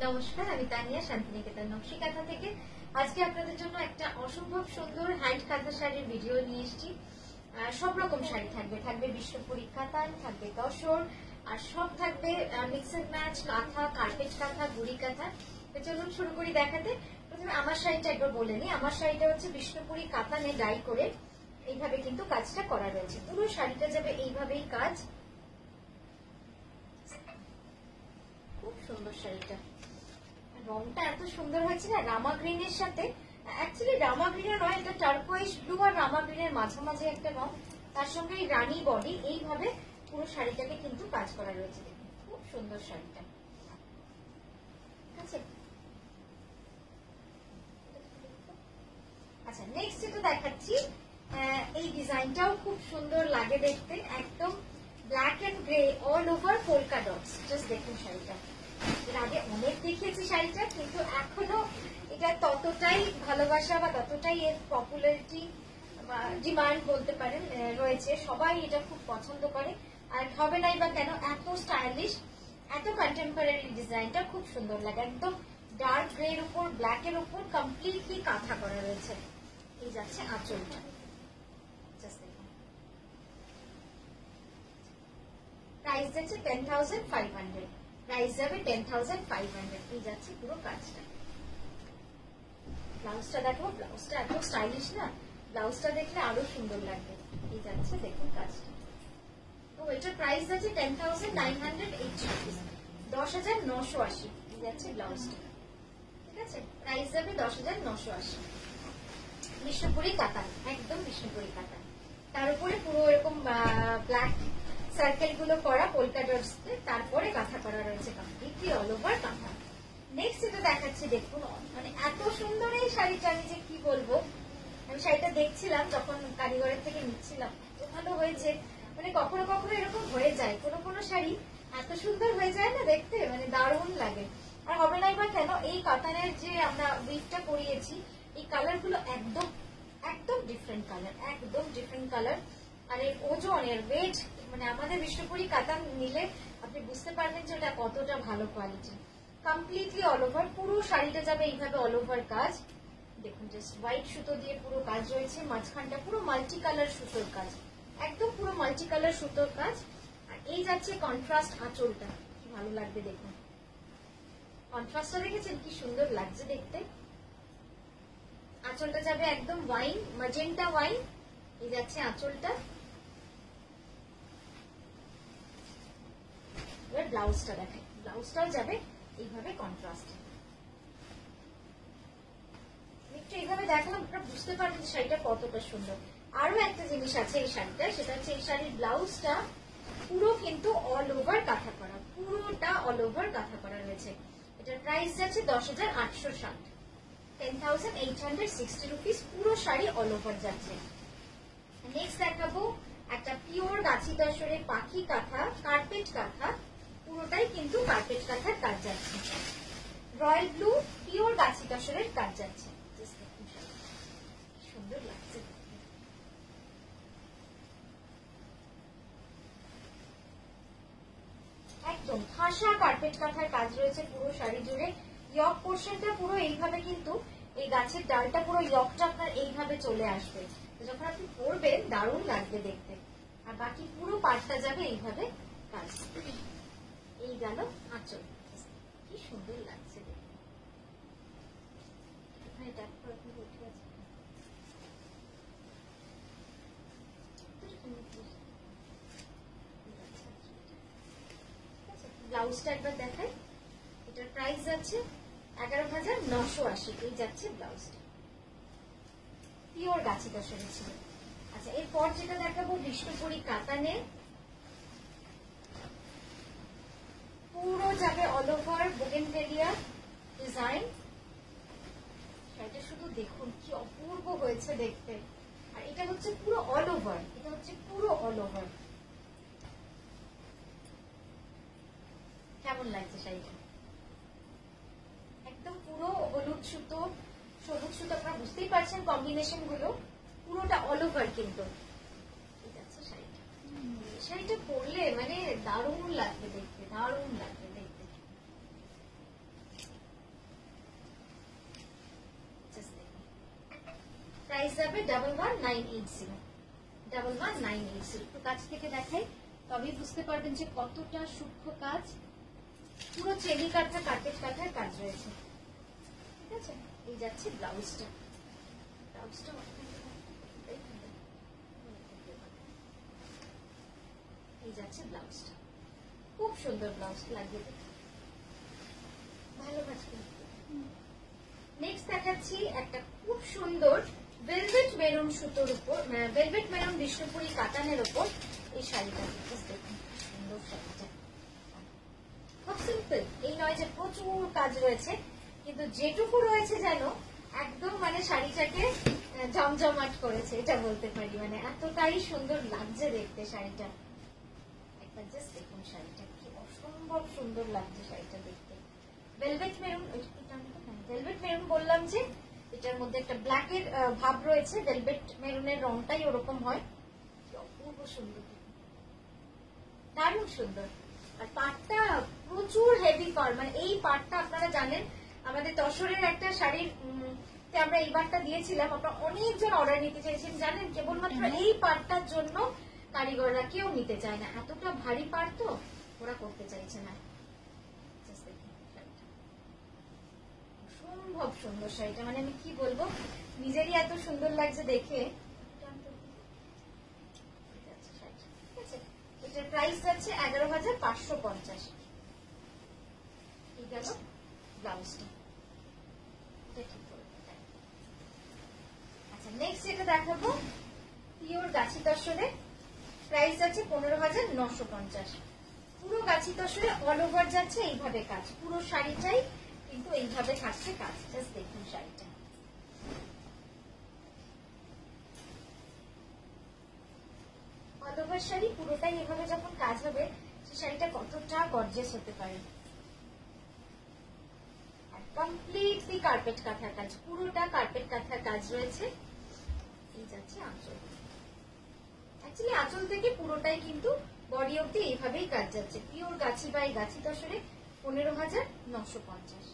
নমস্কার, আমি তানিয়া শান্তিনিকেতন নকশি কাঁথা থেকে। আজকে আপনাদের জন্য একটা অসম্ভব সুন্দর হ্যান্ড কাঁথা শাড়ির ভিডিও নিয়ে এসেছি। সব রকম শাড়ি থাকবে, থাকবে বিশ্বপুরী কাতান, থাকবে তসর, আর সব থাকবে মিক্স এন্ড ম্যাচ কাঁথা, কার্পেট কাঁথা, গুড়ি কাঁথা। তো চলুন শুরু করি দেখাতে। প্রথমে আমার শাড়িটা একবার বলে নিই। আমার শাড়িটা হচ্ছে বিষ্ণুপুরী কাতানে ডাই করে এইভাবে কিন্তু কাজটা করা রয়েছে। পুরো শাড়িটা যাবে এইভাবেই কাজ। খুব সুন্দর শাড়িটা, রংটা এত সুন্দর হয়েছে না রামা গ্রিনের সাথে। অ্যাকচুয়ালি রামা গ্রিনের নয়, এটা টার্কোয়েস ব্লু আর রামা গ্রিনের মাঝামাঝি একটা রং, তার সঙ্গে এই রানী বডি, এইভাবে পুরো শাড়িটাকে কিন্তু কাজ করা রয়েছে। খুব সুন্দর শাড়িটা, ঠিক আছে। আচ্ছা, নেক্সট যেটা দেখাচ্ছি, এই ডিজাইনটাও খুব সুন্দর লাগে দেখতে। একদম black and grey all over polka dots. Just দেখুন শাড়িটা, এর আগে অনেক দেখিয়েছি শাড়িটা, কিন্তু এখনো এটা ততটাই ভালোবাসা বা ততটাই এর পপুলারিটি বা ডিমান্ড বলতে পারেন রয়েছে। সবাই এটা খুব পছন্দ করে, আর হবে নাই বা কেন। এত স্টাইলিশ, এত কন্টেম্পোরারি ডিজাইনটা খুব সুন্দর লাগে। একদম ডার্ক গ্রে এর উপর ব্ল্যাক এর উপর কমপ্লিটলি কাঁথা করা রয়েছে। এই যাচ্ছে আঁচলটা, প্রাইস যাচ্ছে 10,500। প্রাইস যাবে 10,500। এই যাচ্ছে পুরো কাজটা। ব্লাউজটা দেখো, ব্লাউজটা এত স্টাইলিশ না, ব্লাউজটা দেখলে আরো সুন্দর লাগবে। এই যাচ্ছে দেখুন কাজটা। তো এটা প্রাইস যাচ্ছে 10,980, 10,980। এই যাচ্ছে ব্লাউজটা, ঠিক আছে। প্রাইস যাবে 10,980। বিষ্ণুপুরী কাতান, একদম বিষ্ণুপুরী কাতান, তার উপরে পুরো এরকম ব্ল্যাক সার্কেল গুলো করা পোলকা ডটস, তারপরে কাঁথা করা রয়েছে কমপ্লিটলি অল ওভার কাঁথা। নেক্সট যেটা দেখাচ্ছি দেখুন, মানে এত সুন্দর এই শাড়িটা, আমি যে কি বলবো। আমি শাড়িটা দেখছিলাম যখন কারিগরের থেকে নিচ্ছিলাম, এত ভালো হয়েছে। মানে কখনো কখনো এরকম হয়ে যায়, কোনো কোনো শাড়ি এত সুন্দর হয়ে যায় না দেখতে, মানে দারুণ লাগে। আর হবে নাই বা কেন, এই কাতানের যে আমরা উইভটা করিয়েছি, এই কালার গুলো একদম একদম ডিফারেন্ট কালার, একদম ডিফারেন্ট কালার। আর এর ওজন, এর ওয়েট, মানে আমাদের বিষ্ণুপুরী কাতান নিলে আপনি বুঝতে পারবেন যে ওটা কতটা ভালো কোয়ালিটি। কমপ্লিটলি অল ওভার পুরো শাড়িটা যাবে এইভাবে অল ওভার কাজ। দেখুন জাস্ট হোয়াইট সুতো দিয়ে পুরো কাজ রয়েছে, মাঝখানটা পুরো মাল্টি কালার সুতোর কাজ, একদম পুরো মাল্টি কালার সুতোর কাজ। আর এই যাচ্ছে কন্ট্রাস্ট আঁচলটা, কি ভালো লাগবে দেখুন। কন্ট্রাস্টটা দেখেছেন কি সুন্দর লাগছে দেখতে। আঁচলটা যাবে একদম ওয়াইন, ম্যাজেন্টা ওয়াইন। এই যাচ্ছে আঁচলটা। এবার ব্লাউজটা দেখেন, ব্লাউজটাও যাবে এইভাবে কন্ট্রাস্ট। একটু এইভাবে দেখালাম, আপনারা বুঝতে পারবেন শাড়িটা কতটা সুন্দর। আরো একটা জিনিস আছে এই শাড়িটা, সেটা হচ্ছে এই শাড়ির ব্লাউজটা পুরো কিন্তু অল ওভার কাঁথা করা, পুরোটা অল ওভার কাঁথা করা রয়েছে। এটার প্রাইস যাচ্ছে 10,860, 10,860 রুপিস। পুরো শাড়ি অল ওভার যাচ্ছে। নেক্সট দেখাবো একটা পিওর গাছি তসরের পাখি কাঁথা, কার্পেট কাঁথা। পুরোটাই কিন্তু কার্পেট কাঁথার কাজ যাচ্ছে, রয়্যাল ব্লু পিওর গাছি তসরের কাজ যাচ্ছে। সুন্দর লাগছে, একদম খাসা কার্পেট কাঁথার কাজ রয়েছে পুরো শাড়ি জুড়ে। ইয়ক পোর্শনটা পুরো এইভাবে, কিন্তু এই গাছের ডালটা পুরো ইয়কটা আপনার এইভাবে চলে আসবে, যখন আপনি পরবেন দারুণ লাগবে দেখতে। আর বাকি পুরো পাটটা যাবে এইভাবে কাজ। এই গেল আঁচল, কি সুন্দর লাগছে দেখতে। ব্লাউজটা একবার দেখাই। এটার প্রাইস যাচ্ছে 11,980। এই যাচ্ছে ব্লাউজটা, পিওর গাছি তসরের ছিল। আচ্ছা, এরপর যেটা দেখাবো বিষ্ণুপুরী কাতানে, পুরো যাবে অল ওভার বোগেনভেলিয়া ডিজাইন। শাড়িটা শুধু দেখুন কি অপূর্ব হয়েছে দেখতে। আর এটা হচ্ছে পুরো অল ওভার, এটা হচ্ছে পুরো অল ওভার। কেমন লাগছে শাড়িটা? একদম পুরো হলুদ সুতো, সবুজ সুতো, আপনারা বুঝতেই পারছেন কম্বিনেশন গুলো, পুরোটা অল ওভার কিন্তু। ঠিক আছে, শাড়িটা পরলে মানে দারুণ লাগবে দেখতে, দারুণ লাগবে দেখতে। যাবে 11980, 11980। একটু কাছ থেকে দেখাই, তবেই বুঝতে পারবেন যে কতটা সূক্ষ্ম কাজ। পুরো চেলি কাঁথা, কার্পেট কাঁথার কাজ রয়েছে, ঠিক আছে। এই যাচ্ছে ব্লাউজটা, ব্লাউজটা এই যাচ্ছে ব্লাউজটা, খুব সুন্দর ব্লাউজ লাগিয়ে দেবে, ভালো কাজ করবে। নেক্সট দেখাচ্ছি একটা খুব সুন্দর ভেলভেট মেরুন সুতোর উপর, ভেলভেট মেরুন বিষ্ণুপুরি কাতানের উপর এই শাড়িটা। দেখুন সুন্দর শাড়িটা, খুব সিম্পল। এই নয় যে প্রচুর কাজ রয়েছে, কিন্তু যেটুকু রয়েছে যেন একদম মানে শাড়িটাকে জমজমাট করেছে, এটা বলতে পারি। মানে এতটাই সুন্দর লাগছে দেখতে শাড়িটা। একবার জাস্ট দেখুন শাড়িটা, কি অসম্ভব সুন্দর লাগছে শাড়িটা দেখতে। ভেলভেট মেরুন, ভেলভেট মেরুন বললাম যে এটার মধ্যে একটা ব্ল্যাকের ভাব রয়েছে, ভেলভেট মেরুনের রংটাই ওরকম হয়। অপূর্ব সুন্দর, দারুণ সুন্দর। আর পাটটা প্রচুর হেভি পার, মানে এই পাটটা আপনারা জানেন আমাদের তসরের একটা শাড়ির আমরা এই পাটটা দিয়েছিলাম, আপনারা অনেকজন অর্ডার নিতে চাইছেন জানেন, কেবলমাত্র এই পাটটার জন্য কারিগররা কেউ নিতে চায় না, এতটা ভারী পাট তো ওরা করতে চাইছে না। অসম্ভব সুন্দর শাড়িটা, মানে আমি কি বলবো, নিজেরই এত সুন্দর লাগছে দেখে। এটার প্রাইস যাচ্ছে 11,550। এই গেল ব্লাউজটা। আচ্ছা নেক্সট যেটা দেখাবো পিওর গাছি তসরে, প্রাইস যাচ্ছে 15,950। পুরো গাছি তসরে অল ওভার যাচ্ছে এইভাবে কাজ, পুরো শাড়িটাই কিন্তু এইভাবে থাকছে কাজ। জাস্ট দেখুন শাড়িটা, অল ওভার শাড়ি পুরোটাই এভাবে যখন কাজ হবে সেই শাড়িটা কতটা গর্জিয়াস হতে পারে। আর কমপ্লিটলি কার্পেট কাঁথার কাজ, পুরোটা কার্পেট কাঁথার কাজ রয়েছে। এই যাচ্ছে আঁচল, অ্যাকচুয়ালি আঁচল থেকে পুরোটাই কিন্তু বডি অব্দি এইভাবেই কাজ যাচ্ছে। পিওর গাছি বাই গাছি তসরে 15,950।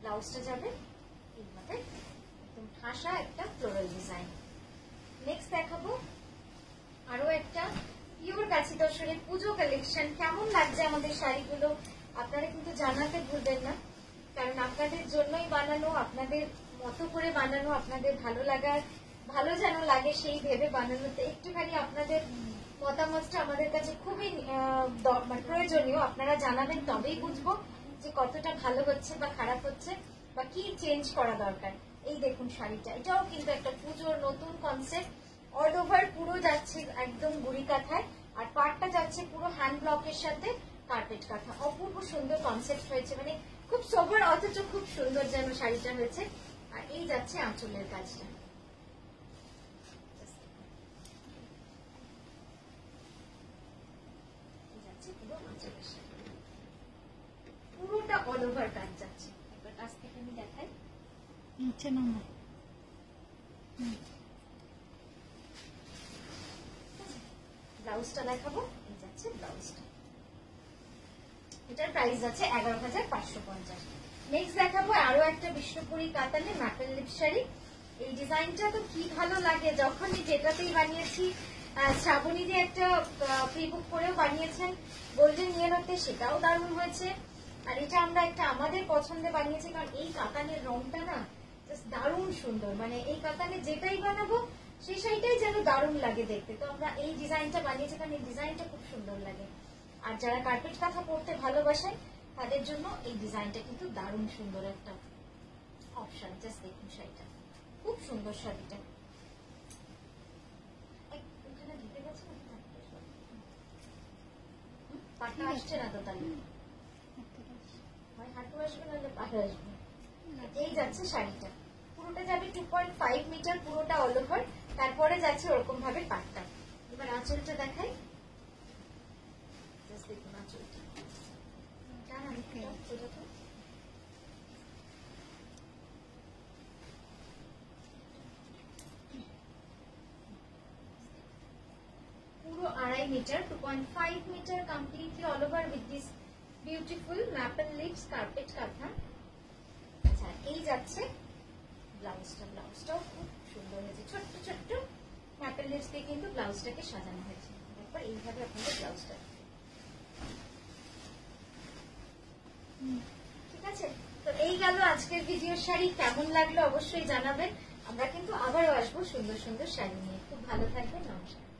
ব্লাউজটা যাবে এইভাবে একদম ঠাসা একটা ফ্লোরাল ডিজাইন। নেক্সট দেখাবো আরো একটা পিওর গাছি তসরের পুজো কালেকশন। কেমন লাগছে আমাদের শাড়িগুলো আপনারা কিন্তু জানাতে ভুলবেন না, কারণ আপনাদের জন্যই বানানো, আপনাদের মতো করে বানানো, আপনাদের ভালো লাগার, ভালো যেন লাগে সেই ভেবে বানানোতে একটুখানি আপনাদের মতামতটা আমাদের কাছে খুবই প্রয়োজনীয়। আপনারা জানাবেন তবেই বুঝবো যে কতটা ভালো হচ্ছে বা খারাপ হচ্ছে বা কি চেঞ্জ করা দরকার। এই দেখুন শাড়িটা, এটাও কিন্তু একটা পুজোর নতুন কনসেপ্ট। অল ওভার পুরো যাচ্ছে একদম গুড়ি কাঁথায়, আর পাটটা যাচ্ছে পুরো হ্যান্ড ব্লকের সাথে কার্পেট কাঁথা। অপূর্ব সুন্দর কনসেপ্ট হয়েছে, মানে খুব সোবার অথচ খুব সুন্দর যেন শাড়িটা হয়েছে। আর এই যাচ্ছে আঁচলের কাজটা, পুরোটা অল ওভার কাজ যাচ্ছে। একবার কাছ থেকে আমি দেখাই, ব্লাউজটা দেখাবো। এই যাচ্ছে ব্লাউজটা, এটার প্রাইস আছে 11,550। নেক্সট দেখাবো আরো একটা বিষ্ণুপুরি কাতানে ম্যাপেল লিপ শাড়ি। এই ডিজাইনটা তো কি ভালো লাগে, যখনই যেটাতেই বানিয়েছি, শ্রাবণী দিয়ে একটা প্রি বুক করেও বানিয়েছেন গোল্ডেন ইয়েলোতে, সেটাও দারুণ হয়েছে। আর এটা আমরা একটা আমাদের পছন্দে বানিয়েছি, কারণ এই কাতানের রংটা না জাস্ট দারুণ সুন্দর, মানে এই কাতানে যেটাই বানাবো সেই শাড়িটাই যেন দারুণ লাগে দেখতে। তো আমরা এই ডিজাইনটা বানিয়েছি কারণ এই ডিজাইনটা খুব সুন্দর লাগে। আর যারা কার্পেট কাঁথা পরতে ভালোবাসেন তাদের জন্য এই ডিজাইনটা কিন্তু দারুণ সুন্দর একটা অপশন। জাস্ট দেখুন শাড়িটা, খুব সুন্দর শাড়িটা। ওখানে ঢুকে গেছে পাটা আসছে না তো, তাহলে হয় হাঁটু আসবে নাহলে পাটা আসবে। এই যাচ্ছে শাড়িটা, পুরোটা যাবে 2.5 মিটার, পুরোটা অল ওভার, তারপরে যাচ্ছে ওরকম ভাবে পাটটা। এবার আঁচলটা দেখাই, দেখুন আঁচলটা পুরো 2.5 metre, 2.5 metre completely all over with this beautiful maple leaps carpet kantha. আচ্ছা এই যাচ্ছে ব্লাউজটা, ব্লাউজটাও খুব সুন্দর হয়েছে, ছোট্ট ছোট্ট ম্যাপেল লিপস দিয়ে কিন্তু ব্লাউজটাকে সাজানো হয়েছে। তারপর এইভাবে আপনাদের ব্লাউজটা, ঠিক আছে। তো এই গেল আজকের ভিডিওর শাড়ি, কেমন লাগলো অবশ্যই জানাবেন। আমরা কিন্তু আবারও আসবো সুন্দর সুন্দর শাড়ি নিয়ে। খুব ভালো থাকবেন, নমস্কার।